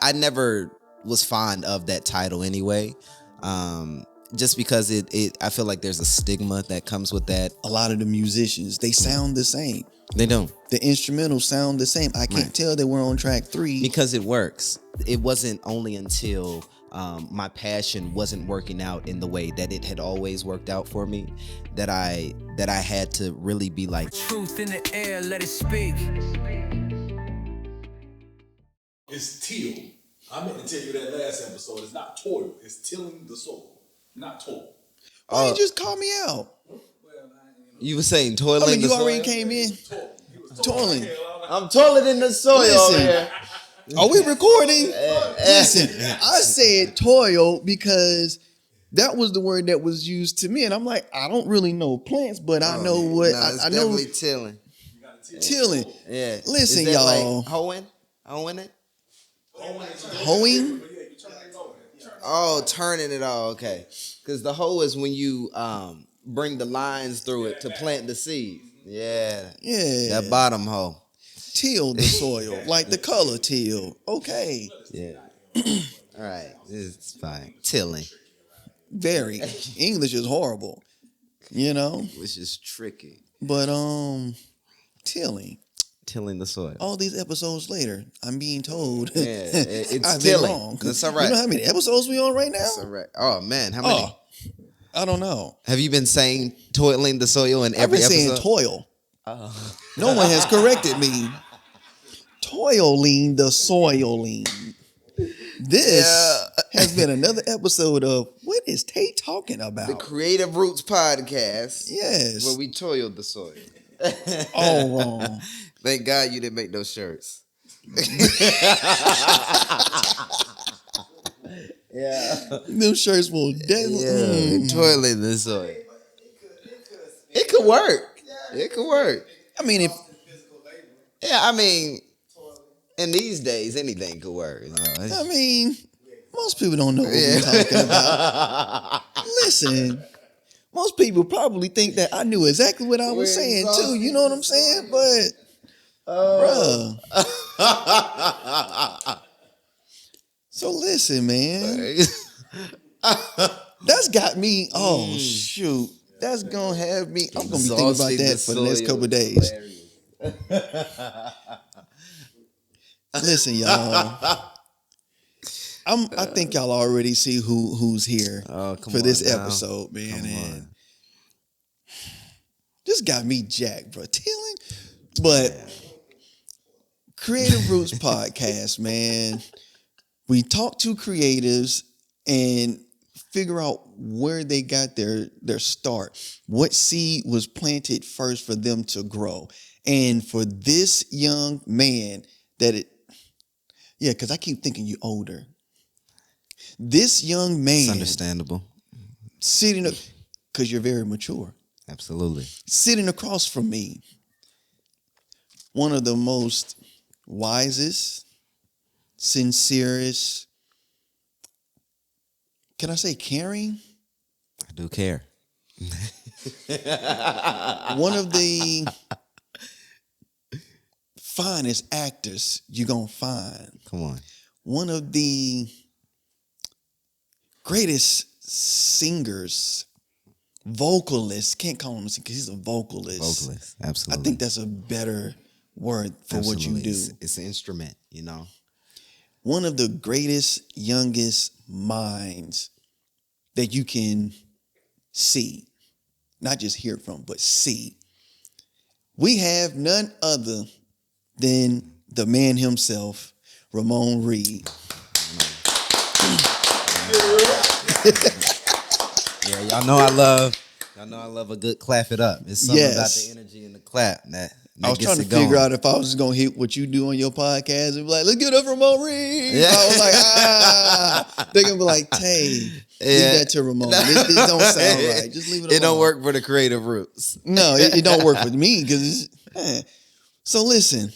I never was fond of that title anyway. Just because it I feel like there's a stigma that comes with that. A lot of the musicians, they sound the same. They don't. The instrumentals sound the same. I can't tell that we're on track 3 because it works. It wasn't only until my passion wasn't working out in the way that it had always worked out for me that I had to really be like, truth in the air, let it speak. It's till. I meant to tell you that last episode. It's not toil. It's tilling the soil, not toil. Why you just call me out? you were saying toiling. I mean, you the already soil? came in toiling. I'm toiling in the soil over Listen, here. are we recording? Listen, I said toil because that was the word that was used to me, and I'm like, I don't really know plants, but I know what I know. Definitely tilling. Tilling. Yeah. Listen, Is that y'all. like hoeing it. Hoeing. Oh, turning it all. Okay. Because the hoe is when you bring the lines through it to plant the seed. Yeah. Yeah. That bottom hoe. Till the soil, like the color teal. Okay. Yeah. All right. It's fine. Tilling. Very. English is horrible. You know? Which is tricky. But tilling. Tilling the soil. All these episodes later, I'm being told. Yeah, it's I've tilling. been wrong. That's all right. You know how many episodes we on right now? That's all right. Oh man, how many? Oh, I don't know. Have you been saying toiling the soil in I've every been episode? saying toil. No one has corrected me. Toiling the soiling. This has been another episode of What is Tate talking about? The Creative Roots Podcast. Yes. Where we toiled the soil. All wrong. Thank God you didn't make those shirts. Yeah. Them shirts will definitely. Toiling the soil. It could work. It could work. I mean, if Yeah, I mean, in these days, anything could work. You know? I mean, most people don't know what we're talking about. Listen, most people probably think that I knew exactly what I was saying too. You know what I'm saying? But, bruh. So listen, man. That's got me. Oh shoot, that's gonna have me. I'm gonna be thinking about that for the next couple of days. Listen, y'all. I think y'all already see who's here for this episode, man. And this got me jacked, bro. Tilling, but Creative Roots Podcast, man. We talk to creatives and figure out where they got their start. What seed was planted first for them to grow. And for this young man because I keep thinking you older. This young man. It's understandable. Sitting, because you're very mature. Absolutely. Sitting across from me. One of the most wisest, sincerest, can I say caring? I do care. One of the finest actors you're going to find. Come on. One of the greatest singers, vocalists. Can't call him a singer because he's a vocalist. Vocalist, absolutely. I think that's a better word for what you do. It's an instrument, you know. One of the greatest, youngest minds that you can see. Not just hear from, but see. We have none other than the man himself, Ramon Reed. Yeah, y'all know I love a good clap it up. It's something about the energy in the clap that I was trying to figure out if I was just gonna hit what you do on your podcast and be like, let's get up Ramon Reed. Yeah. I was like, they're gonna be like, Tay, leave that to Ramon. This don't sound right. Just leave it alone. It don't work for the Creative Roots. No, it don't work with me because so listen,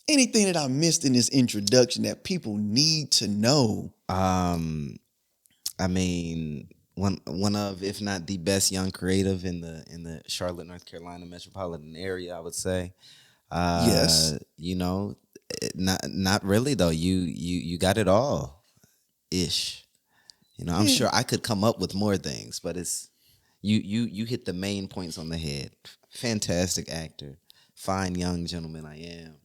anything that I missed in this introduction that people need to know? I mean, one of, if not the best young creative in the Charlotte, North Carolina metropolitan area, I would say. Yes. You know, Not really though. You got it all ish. I'm sure I could come up with more things, but it's you hit the main points on the head. Fantastic actor, fine young gentleman I am.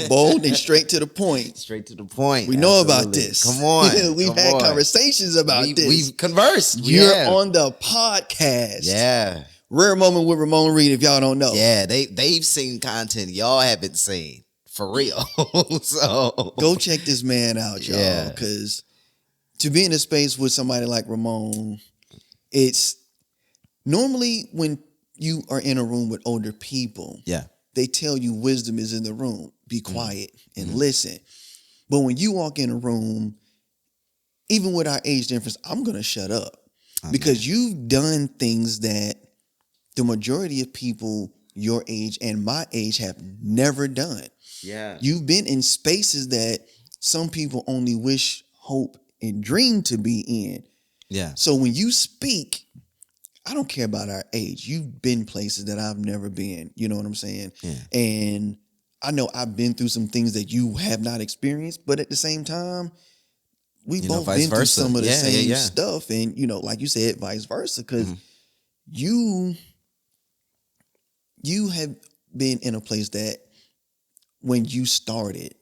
Bold and straight to the point. Straight to the point. We know Absolutely. about this. Come on. We've had conversations about this. We've conversed. You're on the podcast. Yeah. Rare Moment with Ramon Reed, if y'all don't know. Yeah, they've seen content y'all haven't seen. For real. So go check this man out, y'all. Yeah. Because to be in a space with somebody like Ramon, it's normally when you are in a room with older people. Yeah. They tell you wisdom is in the room. Be quiet and listen. But when you walk in a room, even with our age difference, I'm going to shut up. Because you've done things that the majority of people your age and my age have never done. Yeah. You've been in spaces that some people only wish, hope, and dream to be in. Yeah. So when you speak, I don't care about our age. You've been places that I've never been. You know what I'm saying? Yeah. And I know I've been through some things that you have not experienced, but at the same time, we've both vice been through versa. some of the same Yeah. stuff. And, like you said, vice versa. Because you have been in a place that when you started,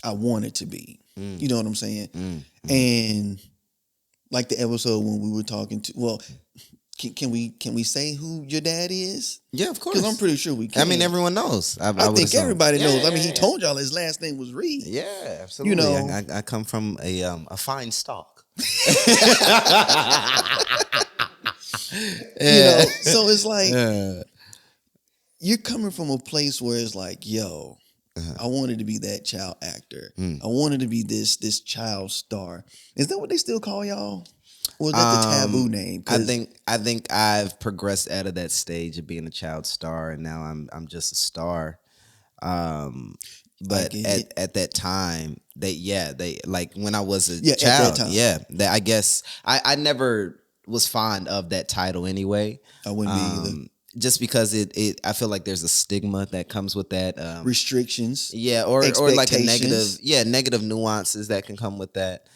I wanted to be. You know what I'm saying? And like the episode when we were talking to, can we say who your dad is? Yeah, of course. Because I'm pretty sure we can. I mean, everyone knows. I think would assume. everybody knows. Yeah, I mean, he told y'all his last name was Reed. Yeah, absolutely. I come from a fine stock. So it's like you're coming from a place where it's like, yo, I wanted to be that child actor. I wanted to be this child star. Is that what they still call y'all? Or is that the taboo name? I think I've progressed out of that stage of being a child star, and now I'm just a star. But at that time, they like when I was a child, I guess I never was fond of that title anyway. I wouldn't be either. Just because I feel like there's a stigma that comes with that. Restrictions. Yeah, or like a negative nuances that can come with that.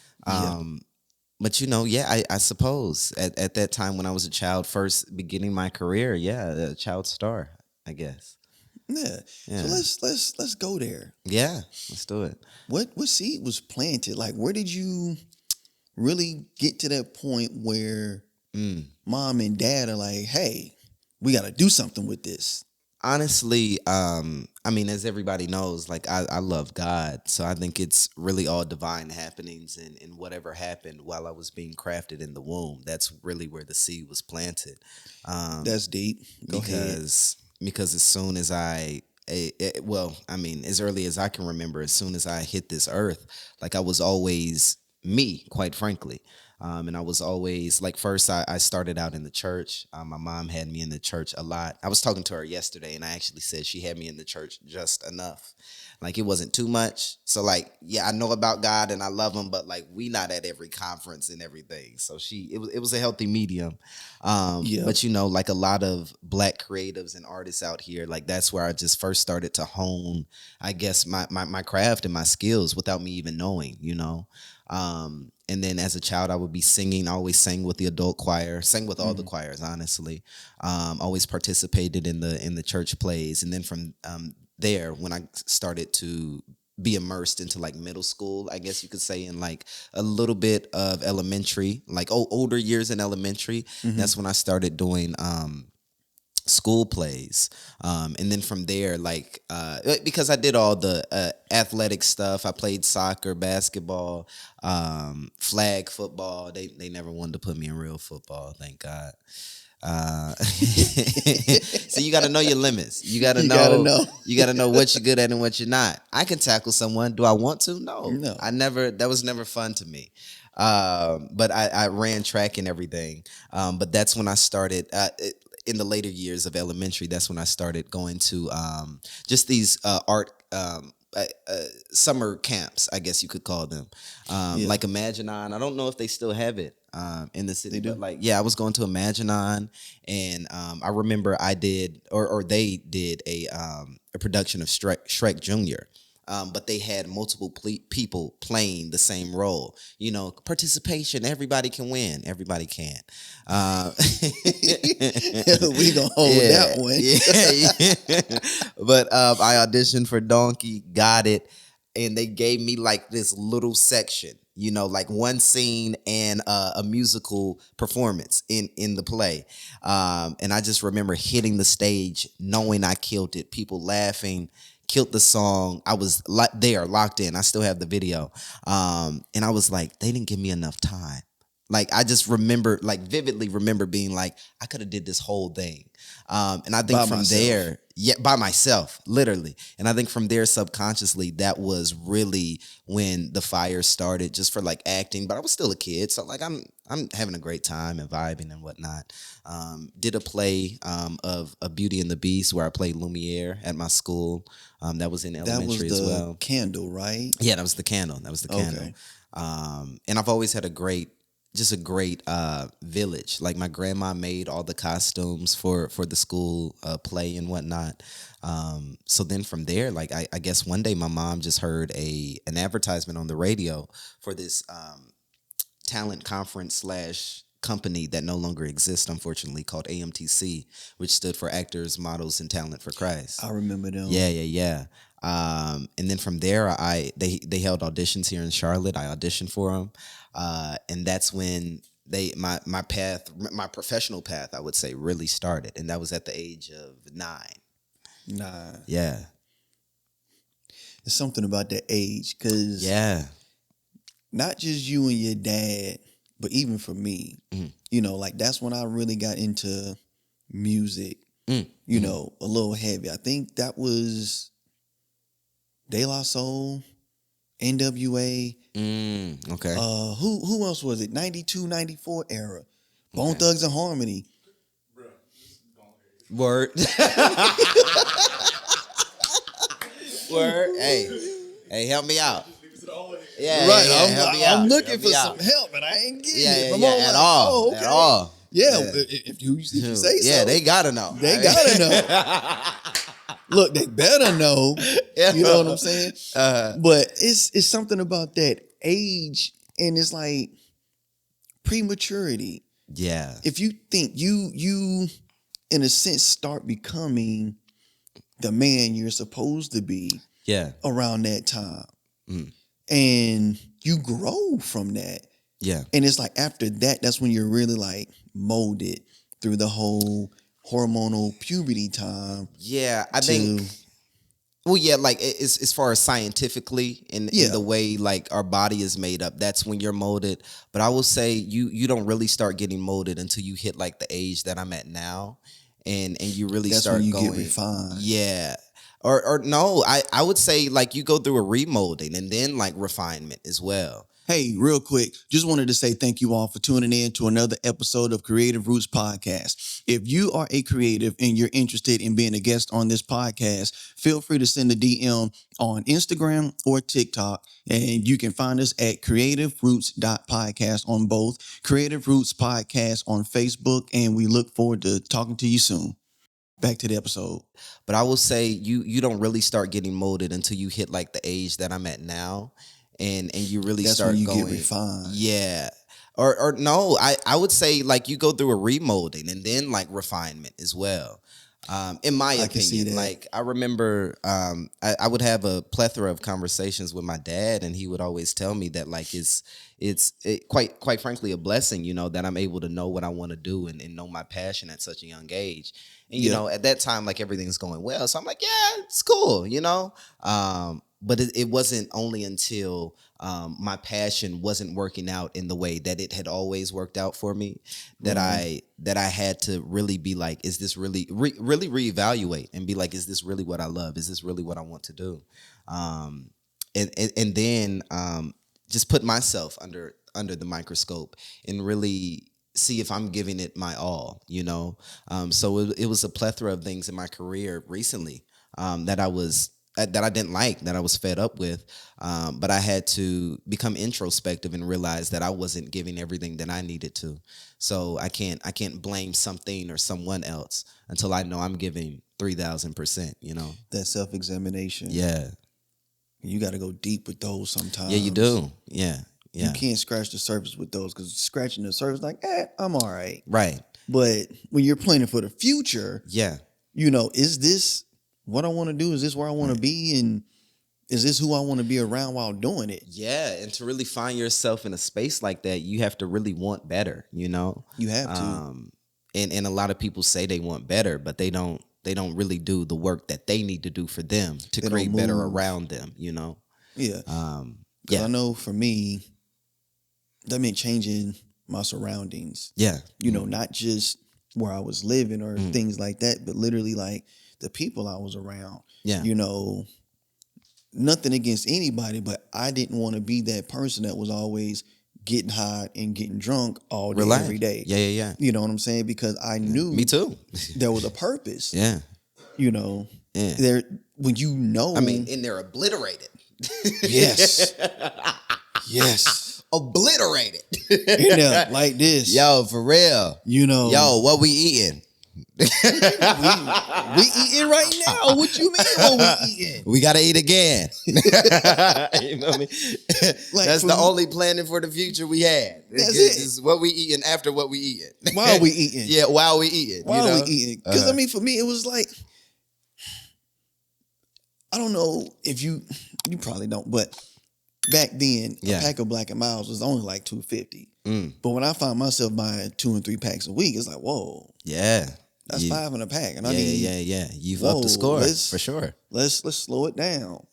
But I suppose at that time when I was a child, first beginning my career, a child star, I guess. Yeah. So let's go there. Yeah, let's do it. What seed was planted? Like, where did you really get to that point where mom and dad are like, hey, we got to do something with this? Honestly, I mean, as everybody knows, like I love God. So I think it's really all divine happenings and whatever happened while I was being crafted in the womb. That's really where the seed was planted. That's deep. Go ahead. Because as soon as as early as I can remember, as soon as I hit this earth, like I was always me, quite frankly. And I was always like, first I started out in the church. My mom had me in the church a lot. I was talking to her yesterday and I actually said she had me in the church just enough. Like it wasn't too much. So like, I know about God and I love him, but like we not at every conference and everything. So it was a healthy medium. But like a lot of Black creatives and artists out here, like that's where I just first started to hone, I guess, my craft and my skills without me even knowing, and then as a child, I would be singing. I always sang with the adult choir, sang with all the choirs, honestly. Always participated in the church plays. And then from there, when I started to be immersed into like middle school, I guess you could say, in like a little bit of elementary, like older years in elementary, that's when I started doing school plays. And then from there, like because I did all the athletic stuff, I played soccer, basketball, flag football. They never wanted to put me in real football, thank God. So you got to know your limits. You got to know what you're good at and what you're not. I can tackle someone. Do I want to? No. That was never fun to me. But I ran track and everything. But that's when I started in the later years of elementary. That's when I started going to just these art summer camps, I guess you could call them, like Imaginon. I don't know if they still have it in the city, but like, I was going to Imaginon, and I remember I did, or they did a production of Shrek Jr. but they had multiple people playing the same role. You know, participation. Everybody can win. Everybody can. We gonna hold that one. Yeah. But I auditioned for Donkey, got it, and they gave me like this little section, you know, like one scene and a musical performance in the play. And I just remember hitting the stage, knowing I killed it, people laughing, killed the song. I was there, locked in. I still have the video. And I was like, they didn't give me enough time. Like, I just remember, like, vividly remember being like, I could have did this whole thing. And I think By from myself. there, yeah, by myself, literally. And I think from there, subconsciously, that was really when the fire started, just for like acting. But I was still a kid, so like I'm having a great time and vibing and whatnot. Did a play of A Beauty and the Beast where I played Lumiere at my school. That was in That was elementary as the well. candle, right? Yeah, that was the candle. That was the candle. Okay. And I've always had a great village. Like, my grandma made all the costumes for the school play and whatnot. So then from there, like, I guess one day my mom just heard an advertisement on the radio for this talent conference slash company that no longer exists, unfortunately, called AMTC, which stood for Actors, Models, and Talent for Christ. I remember them. Yeah. And then from there, they held auditions here in Charlotte. I auditioned for them, and that's when my professional path, I would say, really started, and that was at the age of 9. Nah, Yeah, it's something about that age, because yeah, not just you and your dad, but even for me, you know, like that's when I really got into music. You know, a little heavy. I think that was De La Soul, NWA. okay. Who else was it? 92, 94 era. Bone Thugs and Harmony. Word. Word. Hey, help me out. Yeah, Right. yeah, help me out. I'm looking Help for me some out. help, and I ain't getting Yeah, it. yeah, Ramon, yeah, like, at all, oh, okay. at all. Yeah, Yeah. if you say so. Yeah, they gotta know. They gotta know. Look, they better know. You know what I'm saying? But it's something about that age, and it's like prematurity. Yeah, If you think you in a sense start becoming the man you're supposed to be yeah, around that time. And you grow from that. yeah. And it's like after that, that's when you're really like molded through the whole hormonal puberty time. Yeah, I think. Well, yeah, like as far as scientifically in Yeah. the way like our body is made up, that's when you're molded. But I will say you don't really start getting molded until you hit like the age that I'm at now, and you really That's start when you going. get refined. Yeah. Or no, I would say like you go through a remolding and then like refinement as well. Hey, real quick, just wanted to say thank you all for tuning in to another episode of Creative Roots Podcast. If you are a creative and you're interested in being a guest on this podcast, feel free to send a DM on Instagram or TikTok, and you can find us at creativeroots.podcast on both, Creative Roots Podcast on Facebook, and we look forward to talking to you soon. Back to the episode. But I will say you don't really start getting molded until you hit like the age that I'm at now. And you really That's start when you going, get refined. Yeah. Or no, I would say like you go through a remolding and then like refinement as well. In my I can see opinion, that. like I remember I would have a plethora of conversations with my dad, and he would always tell me that like it's quite frankly a blessing, you know, that I'm able to know what I want to do and know my passion at such a young age. And you Yeah. know, at that time, like everything's going well, so I'm like, yeah, it's cool, you know. But it wasn't only until my passion wasn't working out in the way that it had always worked out for me that I had to really be like, is this really really reevaluate and be like, is this really what I love? Is this really what I want to do? And then just put myself under the microscope and really see if I'm giving it my all, you know? So it was a plethora of things in my career recently that I didn't like, that I was fed up with. But I had to become introspective and realize that I wasn't giving everything that I needed to. So I can't blame something or someone else until I know I'm giving 3,000%, you know? That self-examination. Yeah. You got to go deep with those sometimes. Yeah, you do. Yeah. Yeah. You can't scratch the surface with those because scratching the surface, like, I'm all right. Right. But when you're planning for the future, Yeah. is this what I want to do? Is this where I want to be? And is this who I want to be around while doing it? Yeah. And to really find yourself in a space like that, you have to really want better, you know? You have to. And a lot of people say they want better, but they don't really do the work that they need to do for them to They create don't better move. around them, you know? Yeah. Yeah. I know for me, that meant changing my surroundings. Yeah. Not just where I was living or things like that, but literally like the people I was around. Yeah. Nothing against anybody, but I didn't want to be that person that was always getting high and getting drunk all day, Relax. every day. Yeah, yeah, yeah. You know what I'm saying? Because I knew Me too. there was a purpose. Yeah. Yeah. There when I mean, and they're obliterated. Yes. Yes. Obliterated. Like this. Yo, for real. Yo, what we eating? we eating right now. What you mean what we eating? We gotta eat again. You know what I mean? That's the only planning for the future we had. That's This it. is what we eating after what we eating. While we eating. Yeah, while we eating. While we eating. Because for me, it was like, I don't know if you probably don't, but back then, a pack of Black and Milds was only like $2.50. But when I find myself buying 2 and 3 packs a week, it's like, whoa. Yeah. That's 5 in a pack. And Yeah. You've upped the score for sure. Let's slow it down.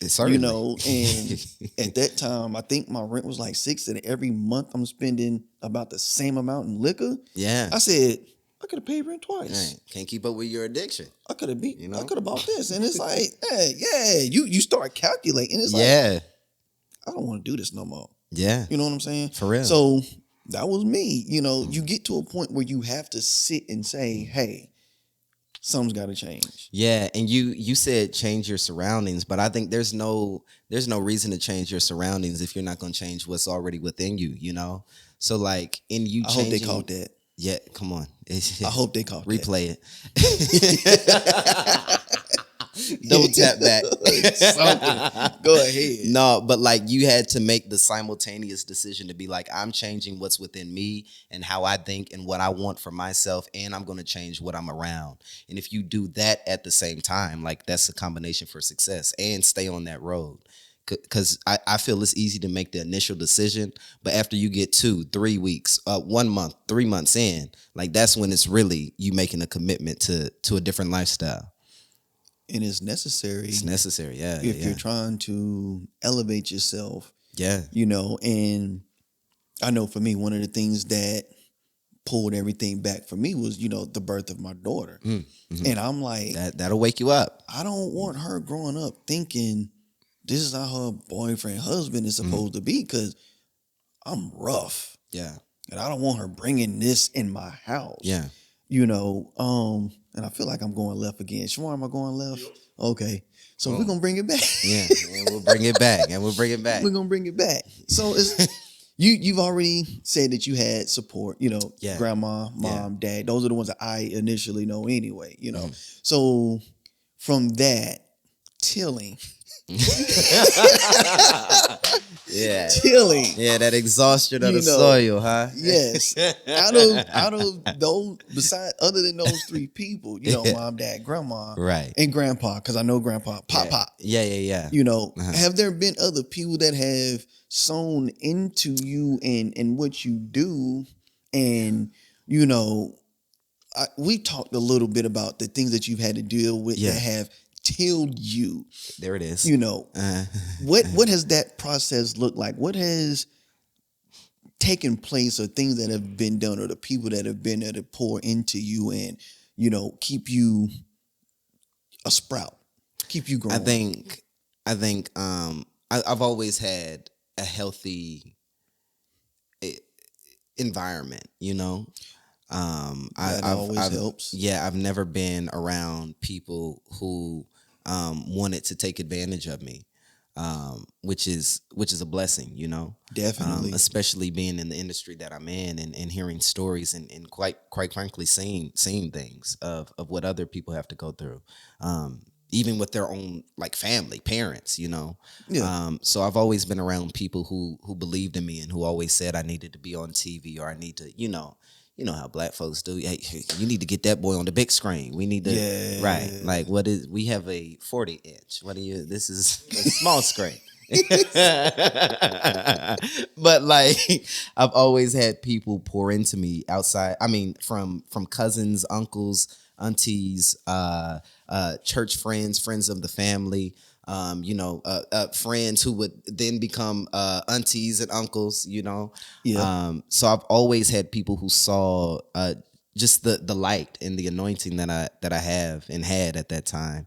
Certainly. And at that time, I think my rent was like $6, and every month I'm spending about the same amount in liquor. Yeah. I said, I could have paid rent twice. Right. Can't keep up with your addiction. I could have I could have bought this. And it's like, hey, yeah, you start calculating. It's like, I don't want to do this no more. Yeah. You know what I'm saying? For real. So that was me. You get to a point where you have to sit and say, hey, something's got to change. Yeah, and you said change your surroundings, but I think there's no reason to change your surroundings if you're not going to change what's already within you, you know? So like in you changing, I hope they caught that. Yeah, come on. I hope they caught Replay it. Don't tap back. Go ahead. No, but like you had to make the simultaneous decision to be like, I'm changing what's within me and how I think and what I want for myself, and I'm going to change what I'm around. And if you do that at the same time, like that's a combination for success, and stay on that road. Because I feel it's easy to make the initial decision, but after you get 2, 3 weeks, 1 month, 3 months in, like that's when it's really you making a commitment to a different lifestyle. And it's necessary. It's necessary, yeah. If you're trying to elevate yourself. Yeah. And I know for me, one of the things that pulled everything back for me was, the birth of my daughter. Mm-hmm. And I'm like, that'll wake you up. I don't want her growing up thinking this is how her boyfriend, husband is supposed to be, because I'm rough. Yeah. And I don't want her bringing this in my house. Yeah. And I feel like I'm going left again. Shamar, am I going left? Okay. So we're going to bring it back. Yeah. And we'll bring it back. We're going to bring it back. So it's you've already said that you had support, grandma, mom, dad. Those are the ones that I initially know anyway, So from that, tilling. Yeah. Tilling. Yeah, that exhaustion of the soil, huh? Yes. Out of those, besides other than those 3 people, mom, dad, grandma, right, and grandpa, because I know grandpa, pop. Yeah. Have there been other people that have sown into you and what you do? And we talked a little bit about the things that you've had to deal with that have tilled you. There it is. What has that process looked like? What has taken place, or things that have been done, or the people that have been there to pour into you and keep you a sprout, keep you growing? I think I've always had a healthy environment, That always helps. Yeah, I've never been around people who wanted to take advantage of me, which is a blessing, Definitely. especially being in the industry that I'm in and hearing stories and quite frankly seeing things of what other people have to go through. even with their own like family, parents, you know. Yeah. So I've always been around people who believed in me and who always said I needed to be on TV or I need to, you know how black folks do. Hey, you need to get that boy on the big screen. We need to, Yeah. right? Like, we have a 40-inch. What do you? This is a small screen. But like, I've always had people pour into me outside. I mean, from cousins, uncles, aunties, church friends, friends of the family. Friends who would then become aunties and uncles. Yeah. So I've always had people who saw just the light and the anointing that I have and had at that time,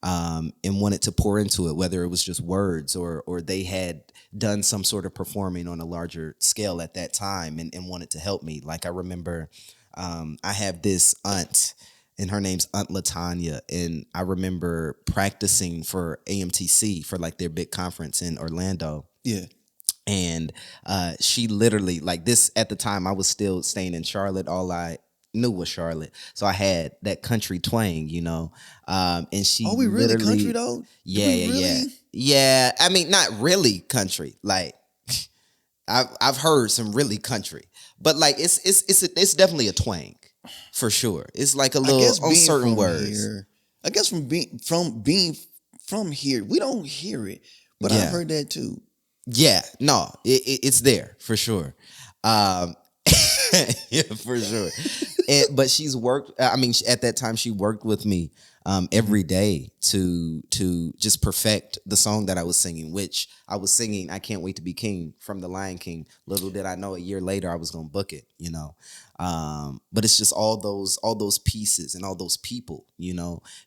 and wanted to pour into it, whether it was just words or they had done some sort of performing on a larger scale at that time and wanted to help me. Like I remember, I have this aunt, and her name's Aunt Latanya, and I remember practicing for AMTC for like their big conference in Orlando. Yeah. And she literally, like, this at the time I was still staying in Charlotte. All I knew was Charlotte, so I had that country twang, and she Are we really literally, country though? yeah, Do we yeah, yeah, really? yeah. I mean, not really country. Like, I've heard some really country, but like it's definitely a twang for sure. It's like a I little guess on being certain from words. here, I guess being from here, we don't hear it, but Yeah. I've heard that too. Yeah, no, it's there for sure. Um, yeah, for sure. But she's worked. I mean, at that time, she worked with me every day to just perfect the song that I was singing. Which I was singing, "I Can't Wait to Be King" from The Lion King. Little did I know, a year later, I was gonna book it. But it's just all those pieces and all those people,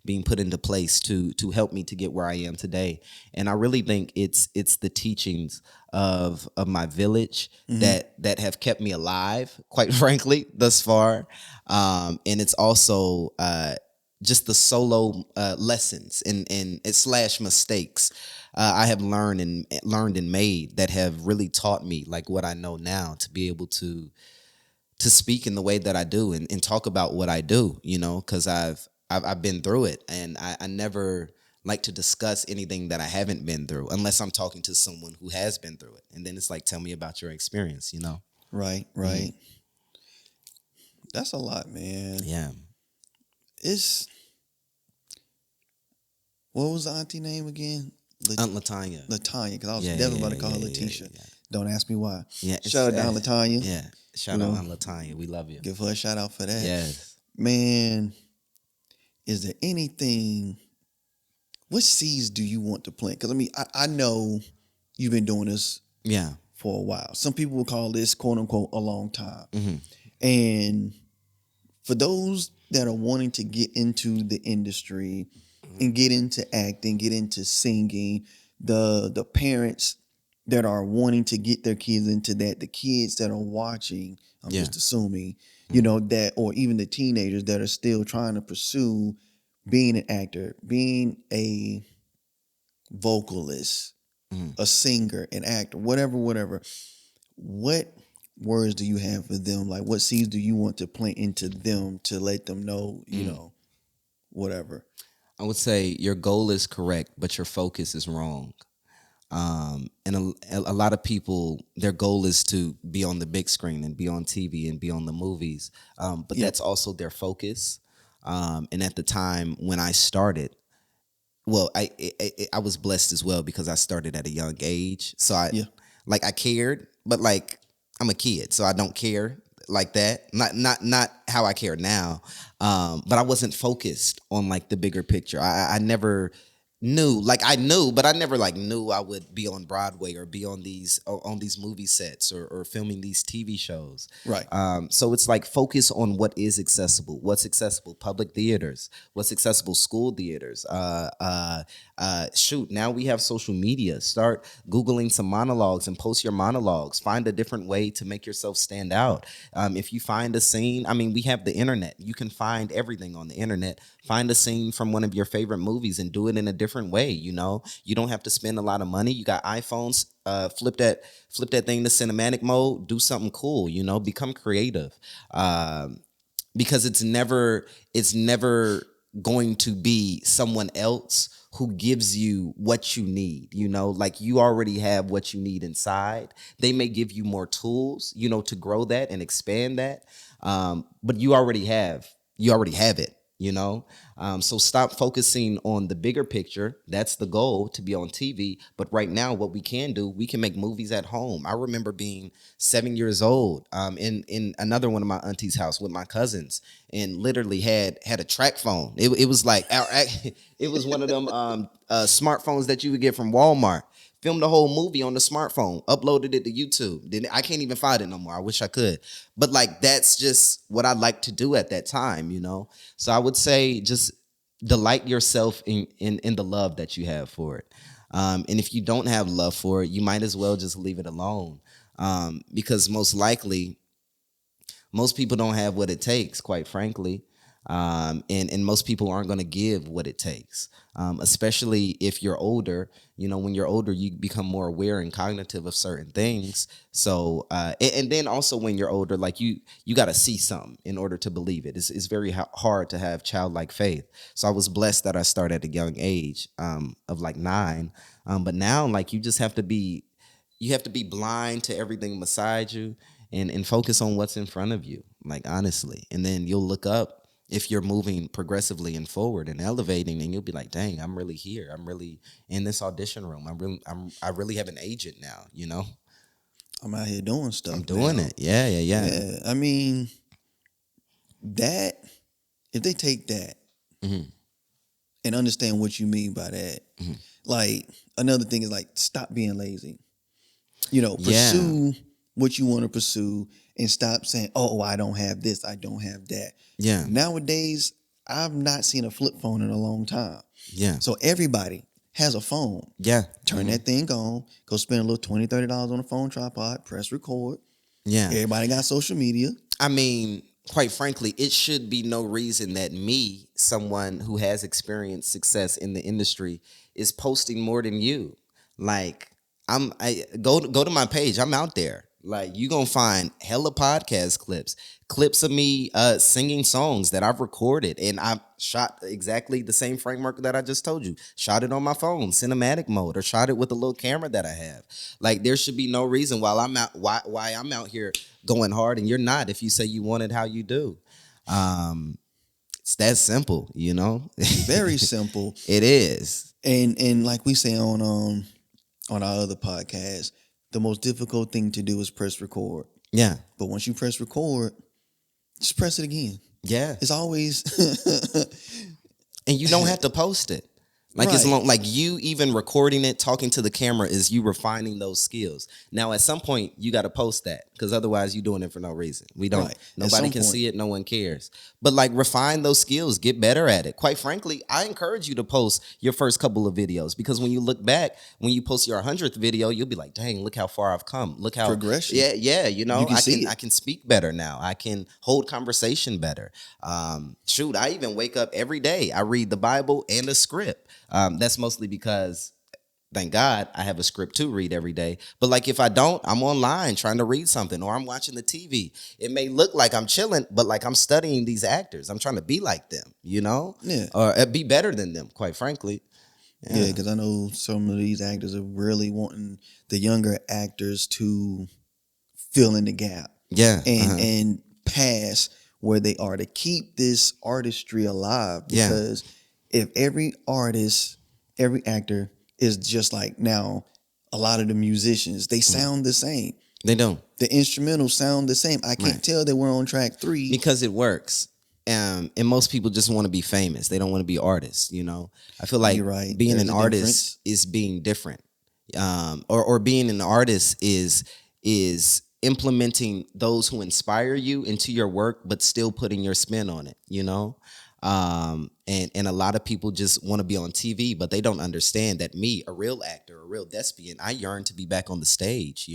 being put into place to help me to get where I am today. And I really think it's the teachings of my village that have kept me alive, quite frankly, thus far. And it's also just the solo lessons and slash mistakes I have learned and made that have really taught me like what I know now to be able to speak in the way that I do and talk about what I do, because I've been through it, and I never like to discuss anything that I haven't been through unless I'm talking to someone who has been through it. And then it's like, tell me about your experience, Right, right. That's a lot, man. Yeah. It's what was the auntie name again? Aunt Latanya. Latanya, because I was Yeah, never yeah, about to call her yeah, Letitia. yeah. Don't ask me why. Yeah. Shout out to Aunt Latanya. Yeah. Shout You out know, Aunt Latanya. We love you. Give her a shout out for that. Yes. Man, is there anything? What seeds do you want to plant? Because I mean, I know you've been doing this Yeah. for a while. Some people will call this "quote unquote" a long time. Mm-hmm. And for those that are wanting to get into the industry and get into acting, get into singing, the parents that are wanting to get their kids into that, the kids that are watching, I'm Yeah. just assuming, that, or even the teenagers that are still trying to pursue being an actor, being a vocalist, a singer, an actor, whatever. What words do you have for them? Like, what seeds do you want to plant into them to let them know, whatever? I would say your goal is correct, but your focus is wrong. And a lot of people, their goal is to be on the big screen and be on TV and be on the movies. But that's also their focus. And at the time when I started, well, I was blessed as well because I started at a young age. So I cared, but like I'm a kid, so I don't care like that. Not how I care now. But I wasn't focused on like the bigger picture. I never knew, like I knew, but I never like knew I would be on Broadway or be on these movie sets or filming these TV shows. Right. So it's like focus on what is accessible, what's accessible, public theaters, what's accessible, school theaters. Shoot, now we have social media. Start Googling some monologues and post your monologues. Find a different way to make yourself stand out. If you find a scene, I mean, we have the internet. You can find everything on the internet. Find a scene from one of your favorite movies and do it in a different way. You don't have to spend a lot of money. You got iPhones. Flip that thing to cinematic mode. Do something cool. Become creative. Because it's never going to be someone else who gives you what you need, like you already have what you need inside. They may give you more tools, to grow that and expand that. But you already have it. So stop focusing on the bigger picture. That's the goal, to be on TV. But right now, what we can do, we can make movies at home. I remember being 7 years old, in another one of my auntie's house with my cousins, and literally had a track phone. It was like it was one of them smartphones that you would get from Walmart. Filmed the whole movie on the smartphone, uploaded it to YouTube. Then I can't even find it no more. I wish I could. But like that's just what I like to do at that time. So I would say just delight yourself in the love that you have for it. And if you don't have love for it, you might as well just leave it alone. Because most likely, most people don't have what it takes, quite frankly. And most people aren't going to give what it takes, especially if you're older. When you're older, you become more aware and cognitive of certain things. So, and then also when you're older, like you got to see something in order to believe it. It's very hard to have childlike faith. So I was blessed that I started at a young age, of like 9. But now, like, you have to be blind to everything beside you and focus on what's in front of you, like, honestly. And then you'll look up if you're moving progressively and forward and elevating, and you'll be like, dang, I'm really here. I'm really in this audition room. I really have an agent now. I'm out here doing stuff. I'm doing it. Yeah. Yeah. I mean, that, if they take that and understand what you mean by that, like, another thing is like, stop being lazy. Pursue what you want to pursue and stop saying, oh, I don't have this, I don't have that. Yeah. Nowadays, I've not seen a flip phone in a long time. Yeah. So everybody has a phone. Yeah. Turn that thing on, go spend a little $20, $30 on a phone tripod, press record. Yeah. Everybody got social media. I mean, quite frankly, it should be no reason that me, someone who has experienced success in the industry, is posting more than you. Like, I go to my page. I'm out there. Like, you gonna find hella podcast clips of me singing songs that I've recorded, and I shot exactly the same framework that I just told you. Shot it on my phone, cinematic mode, or shot it with a little camera that I have. Like, there should be no reason why I'm out here going hard and you're not, if you say you want it how you do. It's that simple, Very simple. It is. And like we say on our other podcast, the most difficult thing to do is press record. Yeah. But once you press record, just press it again. Yeah. It's always and you don't have to post it. Like, right. As long, like, you even recording it, talking to the camera is you refining those skills. Now, at some point, you got to post that, because otherwise you're doing it for no reason. We don't. Right. Nobody can see it. No one cares. But, like, refine those skills. Get better at it. Quite frankly, I encourage you to post your first couple of videos, because when you look back, when you post your 100th video, you'll be like, dang, look how far I've come. Look how progression. Yeah. You can see it. I can speak better now. I can hold conversation better. Shoot, I even wake up every day. I read the Bible and a script. That's mostly because, thank God, I have a script to read every day. But, like, if I don't, I'm online trying to read something, or I'm watching the TV. It may look like I'm chilling, but, like, I'm studying these actors. I'm trying to be like them, Yeah. Or be better than them, quite frankly. Yeah, because I know some of these actors are really wanting the younger actors to fill in the gap. Yeah. And pass where they are, to keep this artistry alive. Because if every artist, every actor is just like now, a lot of the musicians, they sound the same. They don't. The instrumentals sound the same. I can't tell that we're on track 3. Because it works. And most people just want to be famous. They don't want to be artists, I feel like being an artist is being different. Or being an artist is implementing those who inspire you into your work, but still putting your spin on it, And a lot of people just want to be on TV, but they don't understand that me, a real actor, a real thespian, I yearn to be back on the stage,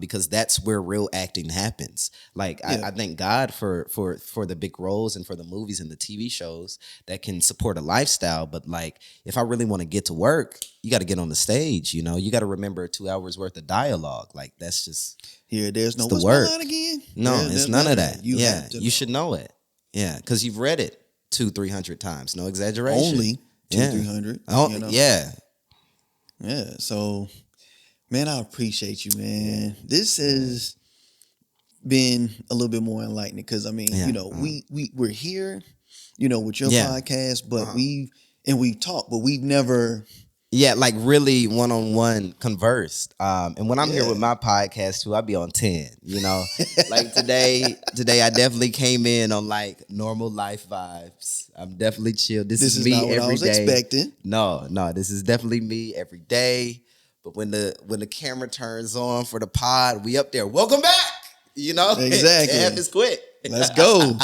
because that's where real acting happens. Like, I thank God for the big roles and for the movies and the TV shows that can support a lifestyle. But, like, if I really want to get to work, you got to get on the stage, you got to remember 2 hours worth of dialogue. Like, that's just there's no the what's work going on again. No, it's none of that. You You should know it. Yeah, because you've read it 200-300 times. No exaggeration. Only 200-300. Oh, you know? yeah. Yeah. So, man, I appreciate you, man. This has been a little bit more enlightening because, I mean, Yeah, you know, we're here, you know, with your Yeah. podcast, but we've talked, but we've never. Yeah, like really one-on-one conversed. And when I'm here Yeah. with my podcast too, I be on 10, you know. Like today I definitely came in on like normal life vibes. I'm definitely chill. This is me not what I every was day. expecting. No, this is definitely me every day. But when the camera turns on for the pod, we up there. Welcome back. You know? Exactly. It happens quick. Let's go.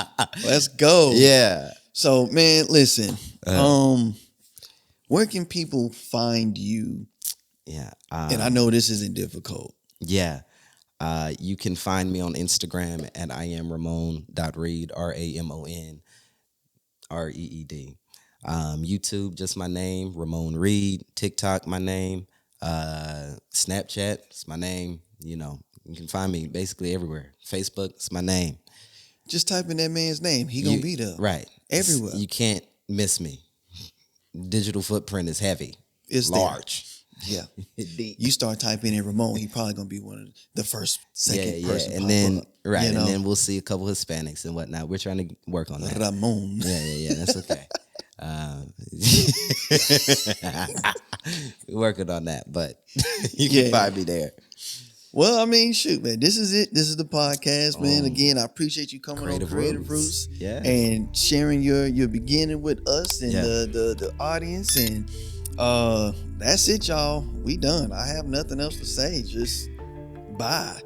Let's go. Yeah. So, man, listen. Where can people find you? Yeah. And I know this isn't difficult. Yeah. You can find me on Instagram at I am Ramon.Reed, RamonReed. YouTube, just my name, Ramon Reed. TikTok, my name. Snapchat, it's my name. You know, you can find me basically everywhere. Facebook, it's my name. Just type in that man's name. He gonna be there. Right. Everywhere. You can't miss me. Digital footprint is heavy. It's large. Yeah. Deep. You start typing in Ramon, he probably gonna be one of the first, second person. And pop then up, right, you know? and then we'll see a couple Hispanics and whatnot. We're trying to work on that. Ramon. Yeah, that's okay. We're working on that, but you can find me there. Well, I mean, shoot, man. This is it. This is the podcast, man. Again, I appreciate you coming Creative on Creative Roots. Roots, Yeah. and sharing your beginning with us and the audience. And that's it, y'all. We done. I have nothing else to say. Just bye.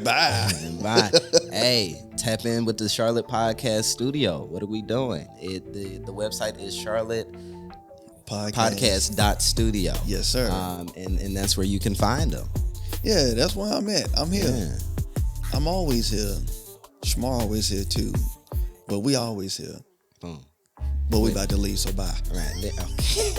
Bye. Hey, tap in with the Charlotte Podcast Studio. What are we doing? The website is Charlotte Podcast.studio. Yes, sir. And that's where you can find them. Yeah, that's where I'm at. I'm here. Yeah. I'm always here. Shmar always here too. But we always here. Boom. But we about to leave, so bye. All right. Okay.